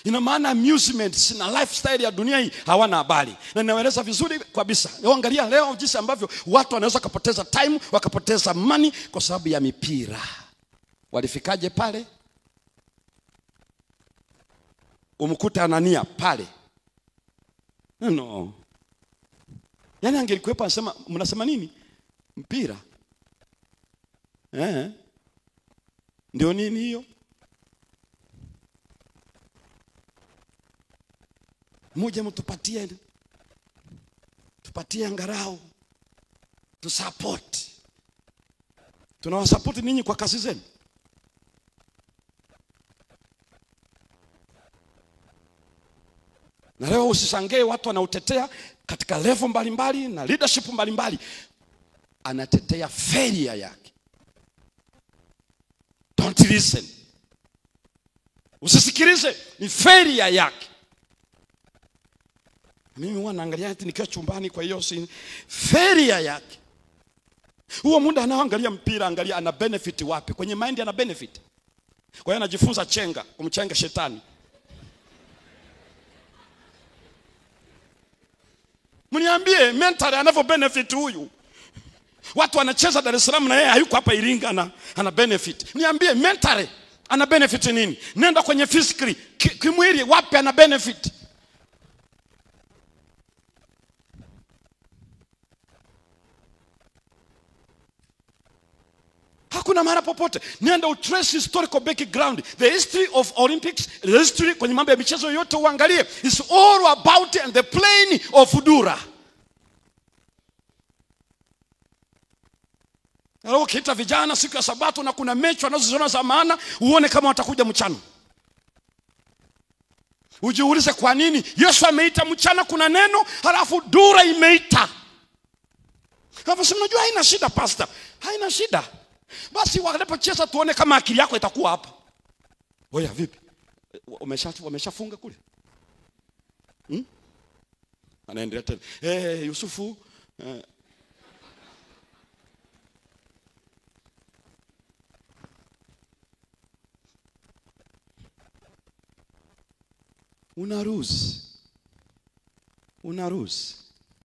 Ina maana amusements na lifestyle ya dunia hii hawana habari. Na ninaeleza vizuri kabisa. Angalia leo jinsi ambavyo watu wanaweza kupoteza time, wakapoteza money kwa sababu ya mipira. Walifikaje pale? Umkuta Anania pale. No. Yaani angelikuwepo anasema mnasema nini? Mpira. Ndio nini hiyo? Mmoja mtupatie angarau tu support. Tunawasupport ninyi kwa kazi zenu. Na leo usishangae watu wanautetea katika level mbalimbali na leadership mbalimbali. Anatetea failure yake. Don't listen. Usisikilize, ni failure yake. Mimi huwa naangalia nikiwa chumbani, kwa hiyo si failure yake. Huo muda anaangalia mpira, angalia ana benefit wapi? Kwenye mind ana benefit. Kwa hiyo anajifunza chenga, kumchenga shetani. Mniambie mentally anavyo benefit huyu. Watu wanacheza Dar es Salaam na yeye hayuko hapa Iringa na ana benefit. Mniambie mentally ana benefit nini? Nenda kwenye physically, kimwili wapi ana benefit? Hakuna mara popote. Nenda utrace historical background. The history of Olympics, the history kwenye mambo ya michezo yote uangalie. It's all about and the plain of Dura. Leo kita vijana siku ya Sabato na kuna mechi wanazoziona za maana, uone kama watakuja mchana. Ujiulize kwa nini Yesu ameita mchana kuna neno, halafu Dura imeita. Hapo sema unajua haina shida pastor. Haina shida. Basi wanapocheza tuone kama akili yako itakuwa hapa. Oya vipi? Wameshafunga kule? Anaendelea tena. Yusufu Una ruhusa.